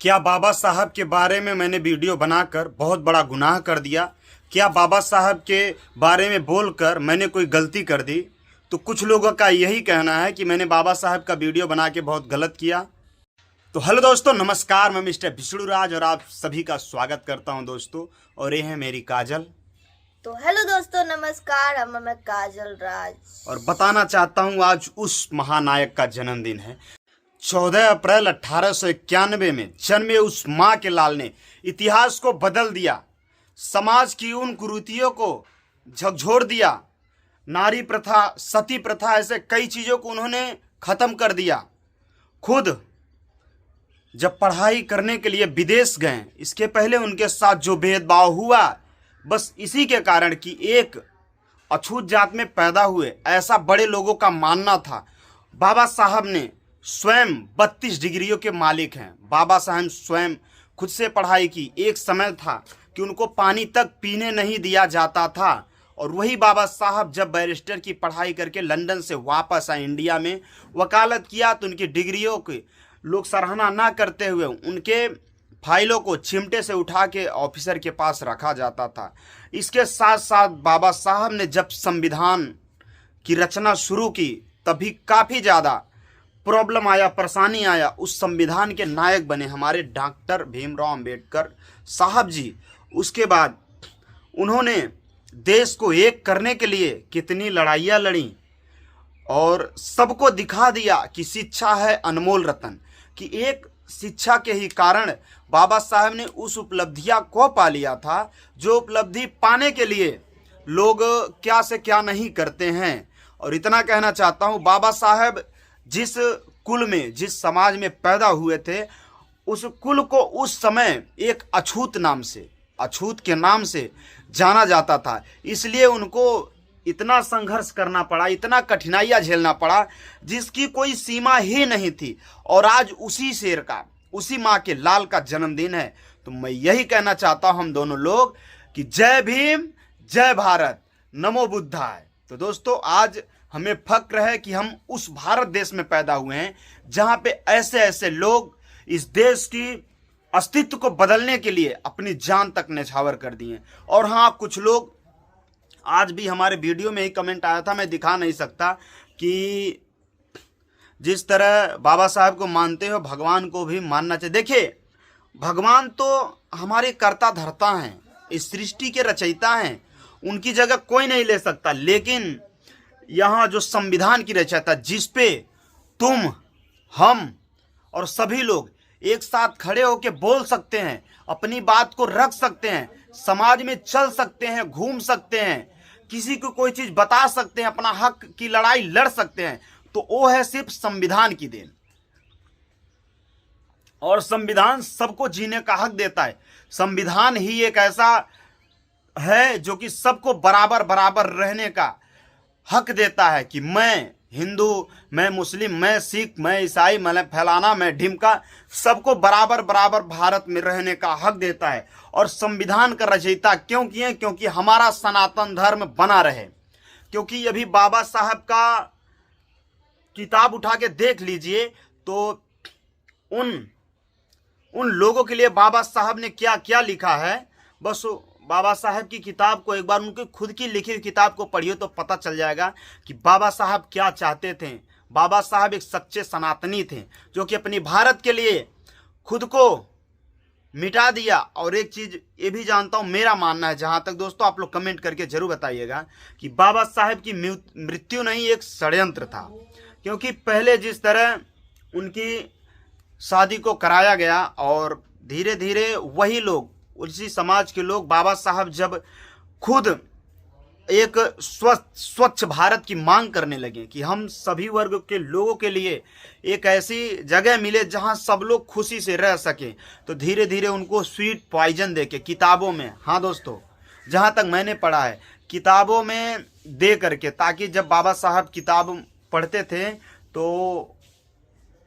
क्या बाबा साहब के बारे में मैंने वीडियो बनाकर बहुत बड़ा गुनाह कर दिया? क्या बाबा साहब के बारे में बोलकर मैंने कोई गलती कर दी? तो कुछ लोगों का यही कहना है कि मैंने बाबा साहब का वीडियो बना के बहुत गलत किया। तो हेलो दोस्तों, नमस्कार। मैं मिस्टर विष्णु राज और आप सभी का स्वागत करता हूं दोस्तों। और ये है मेरी काजल। तो हेलो दोस्तों, नमस्कार। मैं काजल राज और बताना चाहता हूं, आज उस महानायक का जन्मदिन है। 14 अप्रैल 1891 में जन्मे उस माँ के लाल ने इतिहास को बदल दिया, समाज की उन कुरीतियों को झकझोर दिया। नारी प्रथा, सती प्रथा, ऐसे कई चीज़ों को उन्होंने ख़त्म कर दिया। खुद जब पढ़ाई करने के लिए विदेश गए, इसके पहले उनके साथ जो भेदभाव हुआ, बस इसी के कारण कि एक अछूत जात में पैदा हुए, ऐसा बड़े लोगों का मानना था। बाबा साहब ने स्वयं 32 डिग्रियों के मालिक हैं। बाबा साहब स्वयं खुद से पढ़ाई की। एक समय था कि उनको पानी तक पीने नहीं दिया जाता था, और वही बाबा साहब जब बैरिस्टर की पढ़ाई करके लंदन से वापस आए, इंडिया में वकालत किया, तो उनकी डिग्रियों की लोग सराहना ना करते हुए उनके फाइलों को चिमटे से उठा के ऑफिसर के पास रखा जाता था। इसके साथ साथ बाबा साहब ने जब संविधान की रचना शुरू की, तभी काफ़ी ज़्यादा प्रॉब्लम आया, परेशानी आया। उस संविधान के नायक बने हमारे डॉक्टर भीमराव अंबेडकर साहब जी। उसके बाद उन्होंने देश को एक करने के लिए कितनी लड़ाइयाँ लड़ी और सबको दिखा दिया कि शिक्षा है अनमोल रतन, कि एक शिक्षा के ही कारण बाबा साहब ने उस उपलब्धियां को पा लिया था जो उपलब्धि पाने के लिए लोग क्या से क्या नहीं करते हैं। और इतना कहना चाहता हूं, बाबा साहब जिस कुल में, जिस समाज में पैदा हुए थे, उस कुल को उस समय एक अछूत नाम से, अछूत के नाम से जाना जाता था। इसलिए उनको इतना संघर्ष करना पड़ा, इतना कठिनाइयाँ झेलना पड़ा जिसकी कोई सीमा ही नहीं थी। और आज उसी शेर का, उसी माँ के लाल का जन्मदिन है। तो मैं यही कहना चाहता हूँ हम दोनों लोग कि जय भीम, जय भारत, नमो बुद्धाय। तो दोस्तों, आज हमें फक्र है कि हम उस भारत देश में पैदा हुए हैं जहाँ पे ऐसे ऐसे लोग इस देश की अस्तित्व को बदलने के लिए अपनी जान तक न्यौछावर कर दिए। और हाँ, कुछ लोग आज भी हमारे वीडियो में ही कमेंट आया था, मैं दिखा नहीं सकता, कि जिस तरह बाबा साहब को मानते हो, भगवान को भी मानना चाहिए। देखिए, भगवान तो हमारे कर्ता धर्ता हैं, इस सृष्टि के रचयिता हैं, उनकी जगह कोई नहीं ले सकता। लेकिन यहाँ जो संविधान की रचयिता, जिस पे तुम, हम और सभी लोग एक साथ खड़े होकर बोल सकते हैं, अपनी बात को रख सकते हैं, समाज में चल सकते हैं, घूम सकते हैं, किसी को कोई चीज बता सकते हैं, अपना हक की लड़ाई लड़ सकते हैं, तो वो है सिर्फ संविधान की देन। और संविधान सबको जीने का हक देता है। संविधान ही एक ऐसा है जो कि सबको बराबर बराबर रहने का हक देता है, कि मैं हिंदू, मैं मुस्लिम, मैं सिख, मैं ईसाई, मैं फैलाना, मैं ढिमका, सबको बराबर बराबर भारत में रहने का हक देता है। और संविधान का रचयिता क्यों किए? क्योंकि हमारा सनातन धर्म बना रहे। क्योंकि अभी बाबा साहब का किताब उठा के देख लीजिए, तो उन लोगों के लिए बाबा साहब ने क्या क्या लिखा है। बस बाबा साहब की किताब को एक बार, उनकी खुद की लिखी हुई किताब को पढ़िए तो पता चल जाएगा कि बाबा साहब क्या चाहते थे। बाबा साहब एक सच्चे सनातनी थे जो कि अपनी भारत के लिए खुद को मिटा दिया। और एक चीज़ ये भी जानता हूँ, मेरा मानना है, जहाँ तक दोस्तों आप लोग कमेंट करके जरूर बताइएगा, कि बाबा साहब की मृत्यु नहीं, एक षड्यंत्र था। क्योंकि पहले जिस तरह उनकी शादी को कराया गया, और धीरे धीरे वही लोग, उसी समाज के लोग, बाबा साहब जब खुद एक स्वच्छ भारत की मांग करने लगे कि हम सभी वर्ग के लोगों के लिए एक ऐसी जगह मिले जहां सब लोग खुशी से रह सकें, तो धीरे धीरे उनको स्वीट पॉइजन देके किताबों में, हाँ दोस्तों, जहां तक मैंने पढ़ा है, किताबों में दे करके, ताकि जब बाबा साहब किताब पढ़ते थे तो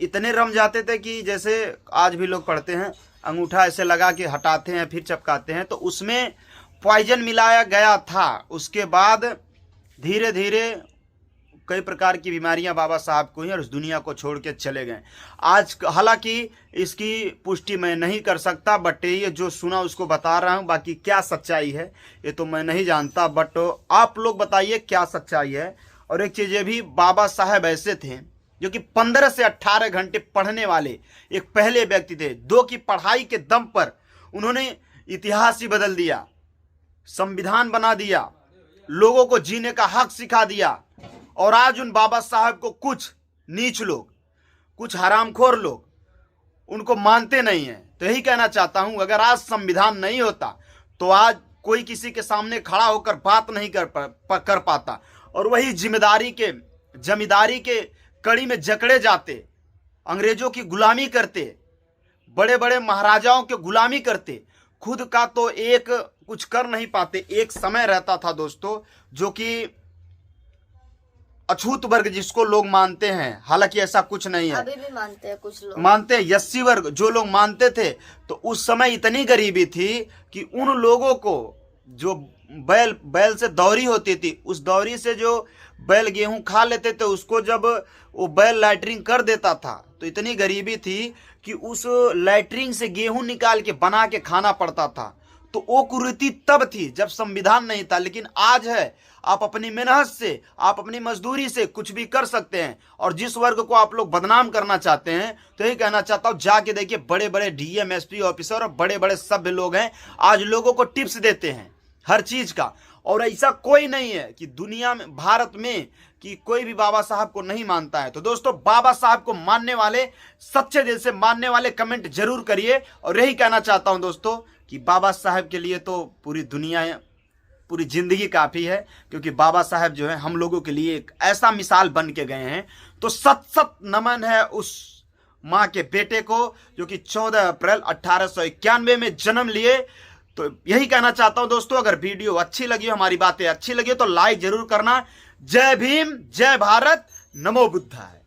इतने रम जाते थे कि जैसे आज भी लोग पढ़ते हैं, अंगूठा ऐसे लगा के हटाते हैं फिर चपकाते हैं, तो उसमें पॉइजन मिलाया गया था। उसके बाद धीरे धीरे कई प्रकार की बीमारियां बाबा साहब को ही और इस दुनिया को छोड़ के चले गए। आज हालांकि इसकी पुष्टि मैं नहीं कर सकता, बट ये जो सुना उसको बता रहा हूं। बाकी क्या सच्चाई है ये तो मैं नहीं जानता, बट आप लोग बताइए क्या सच्चाई है। और एक चीज़ ये भी, बाबा साहब ऐसे थे जो कि 15 से 18 घंटे पढ़ने वाले एक पहले व्यक्ति थे। 2 की पढ़ाई के दम पर उन्होंने इतिहास ही बदल दिया, संविधान बना दिया, लोगों को जीने का हक सिखा दिया। और आज उन बाबा साहब को कुछ नीच लोग, कुछ हरामखोर लोग उनको मानते नहीं हैं। तो यही कहना चाहता हूं, अगर आज संविधान नहीं होता तो आज कोई किसी के सामने खड़ा होकर बात नहीं कर पाता, और वही जमींदारी के कड़ी में जकड़े जाते, अंग्रेजों की गुलामी करते, बड़े बड़े महाराजाओं के गुलामी करते, खुद का तो एक कुछ कर नहीं पाते। एक समय रहता था दोस्तों जो कि अछूत वर्ग जिसको लोग मानते हैं, हालांकि ऐसा कुछ नहीं है, अभी भी मानते हैं कुछ लोग, मानते हैं यस्सी वर्ग जो लोग मानते थे। तो उस समय इतनी गरीबी थी कि उन लोगों को जो बैल से दौरी होती थी, उस दौरी से जो बैल गेहूं खा लेते थे, उसको जब वो बैल लैटरिंग कर देता था तो इतनी गरीबी थी कि उस लैटरिंग से गेहूं निकाल के बना के खाना पड़ता था। तो वो कुरीति तब थी जब संविधान नहीं था, लेकिन आज है। आप अपनी मेहनत से, आप अपनी मजदूरी से कुछ भी कर सकते हैं। और जिस वर्ग को आप लोग बदनाम करना चाहते हैं, तो यही कहना चाहता हूं, जाके देखिए बड़े बड़े डीएम एसपी ऑफिसर और बड़े बड़े सभ्य लोग हैं, आज लोगों को टिप्स देते हैं हर चीज का। और ऐसा कोई नहीं है कि दुनिया में, भारत में, कि कोई भी बाबा साहब को नहीं मानता है। तो दोस्तों, बाबा साहब को मानने वाले, सच्चे दिल से मानने वाले कमेंट जरूर करिए। और यही कहना चाहता हूं दोस्तों कि बाबा साहब के लिए तो पूरी दुनिया, पूरी जिंदगी काफ़ी है, क्योंकि बाबा साहब जो है हम लोगों के लिए एक ऐसा मिसाल बन के गए हैं। तो सत नमन है उस माँ के बेटे को जो कि 14 अप्रैल 1891 में जन्म लिए। तो यही कहना चाहता हूं दोस्तों, अगर वीडियो अच्छी लगी, हमारी बातें अच्छी लगी तो लाइक जरूर करना। जय भीम, जय भारत, नमो बुद्धाय।